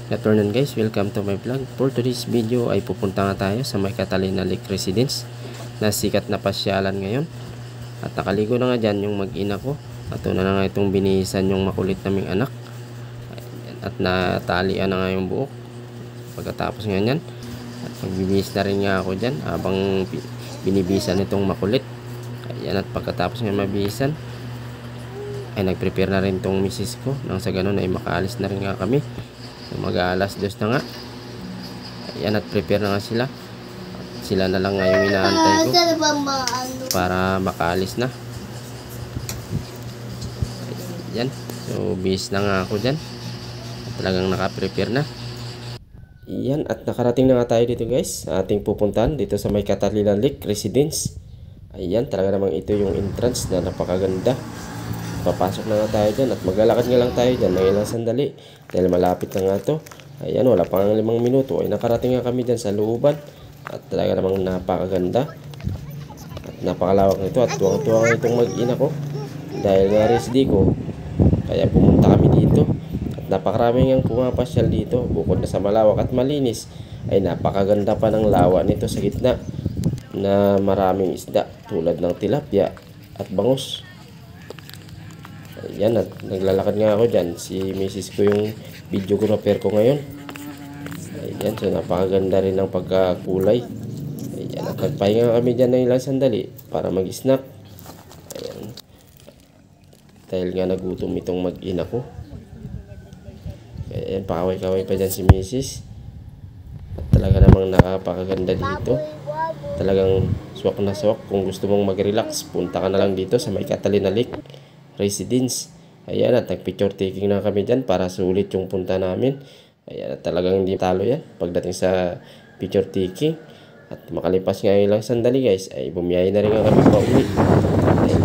Good afternoon guys, welcome to my vlog. For today's video ay pupunta nga tayo sa may Catalina Lake Residence na sikat na pasyalan ngayon. At nakaligo na nga dyan yung mag-ina ko. At una na nga itong binihisan yung makulit naming anak. At natalian na nga yung buhok. Pagkatapos nga yan, at magbibihis na rin nga ako dyan habang binibisan itong makulit. Ayan, at pagkatapos nga mabihisan ay nagprepare na rin itong misis ko. Nang sa ganun ay makaalis na rin nga kami. Mag-aalas 2 na nga. Ayan, at prepare na nga sila. At sila na lang nga yung inaantay ko para makaalis na. Ayan. So, bis na nga ako dyan. Talagang naka-prepare na. Ayan, at nakarating na nga tayo dito guys. Sa ating pupuntahan dito sa may Catalina Lake Residence. Ayan, talaga namang ito yung entrance na napakaganda. Papasok na nga tayo dyan at maglalakad nga lang tayo dyan ng ilang sandali dahil malapit na nga to. Ayan, wala pang 5 minuto ay nakarating nga kami dyan sa looban at talaga namang napakaganda at napakalawak nito at tuwang-tuwang nga itong mag-ina ko dahil nga resdi ko kaya pumunta kami dito at napakarami nga pumapasyal dito. Bukod na sa malawak at malinis ay napakaganda pa ng lawa nito sa gitna na maraming isda tulad ng tilapia at bangus. Ayan, at naglalakad nga ako dyan. Si misis ko yung videographer ko ngayon. Ayan, so napakaganda rin ng pagkakulay. Ayan, at nagpahinga kami dyan ng ilang sandali para mag-snack. Ayan, dahil nga nagutom itong mag-ina ko. Ayan, pakaway-kaway pa dyan si misis. At talaga namang nakapakaganda dito. Talagang swak na swak. Kung gusto mong mag-relax, punta ka na lang dito sa may Catalina Lake Residence. Ayan, at nag-picture taking na kami dyan para sulit yung punta namin. Ayan, at talagang hindi talo yan pagdating sa picture taking. At makalipas nga ilang sandali guys ay bumiyahe na rin nga kami pa uwi. Dahil